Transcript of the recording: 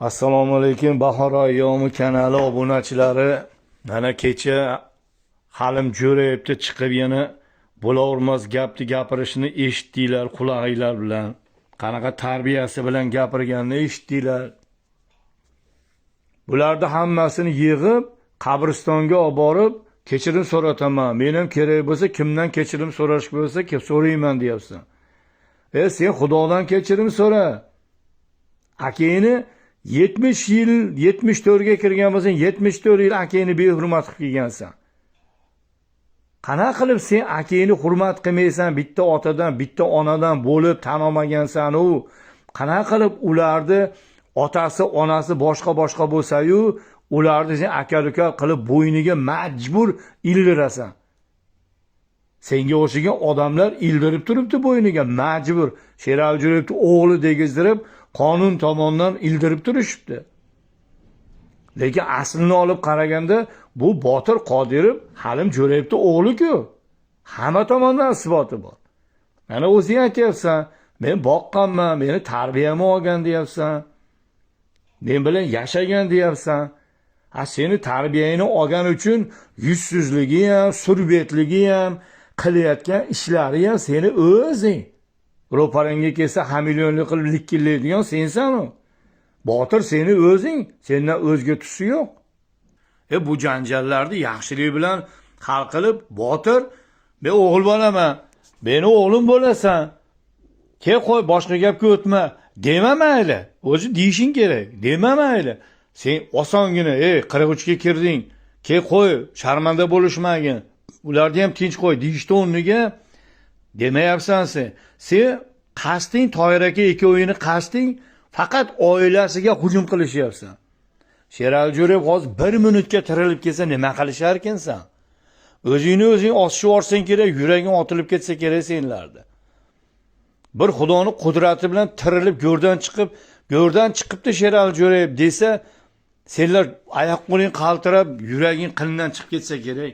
Assalomu alaykum Bahor ayyomi kanali obunachilari. Mana kecha Halim Jo'rayevga chiqib yana bo'lavermas gapni gapirishini eshitdinglar quloqinglar bilan. Qanaqa tarbiyasi bilan gapirganini eshitdinglar. Bularni hammasini yig'ib qabristonga olib borib kechirim so'rataman. Men ham kerak bo'lsa kimdan kechirim so'rash bo'lsa so'rayman deyapsan. Sen Xudodan kechirim so'ra. Akangni 70 yil 74 ga kirgan bo'lsang 74 yil akangni behurmat qilib kelgansan. Qanaqa qilib sen akangni hurmat qilmaysan, bitta otadan, bitta onadan bo'lib tan olmagansan u? Qanaqa qilib ularni otasi, onasi boshqa bo'lsa-yu, ularni sen aka-uka qilib bo'yniga majbur ildirasan. Senga o'xshagan odamlar ildirib turibdi bo'yniga majbur. Sherali Jo'rayevni o'g'li degizdirib qonun tomonidan ildirib turishibdi. Lekin aslini olib qaraganda bu Botir Qodirov Halim Jo'rayevni o'g'li-ku. Hamma tomondan isboti bor. Mana o'zing aytyapsan, men boqqanman, meni tarbiyamni olgan deyapsan. Men bilan yashagan deyapsan. Seni tarbiyangni olgan uchun yuzsizligi ham, surbetligi ham, qilayotgan ishlari ham seni o'zing. Ro'parangga kelsa hamiliyonlik qilib likillaydigan sensan u. Botir seni o'zing, sendan o'zga tusi yo'q. Bu janjallarni yaxshilik bilan hal qilib, Botir, men o'g'il bolaman, meni o'g'lim bo'lasan. Qo'y boshqa gapga o'tma. Dema mayli. O'zi deyishing kerak. Dema mayli. Sen osongina, 43 ga kirding. Qo'y, sharmanda bo'lishmagin. Ularni ham tinch qo'y deyishdi o'rniga demayapsan sen. Sen qasding Toyir aka ikkovini qasding faqat oilasiga hujum qilishyapsan. Sherali Jo'rayev hozir 1 minutga tirilib kelsa nima qilishar ekansan? O'zingni o'zing osishib yuborsang kerak, yuraging otilib ketsa kerak senlarda. Bir Xudoning qudrati bilan tirilib go'rdan chiqibdi Sherali Jo'rayev desa, senlar oyoq qo'ling qaltirab, yuraging qindan chiqib ketsa kerak.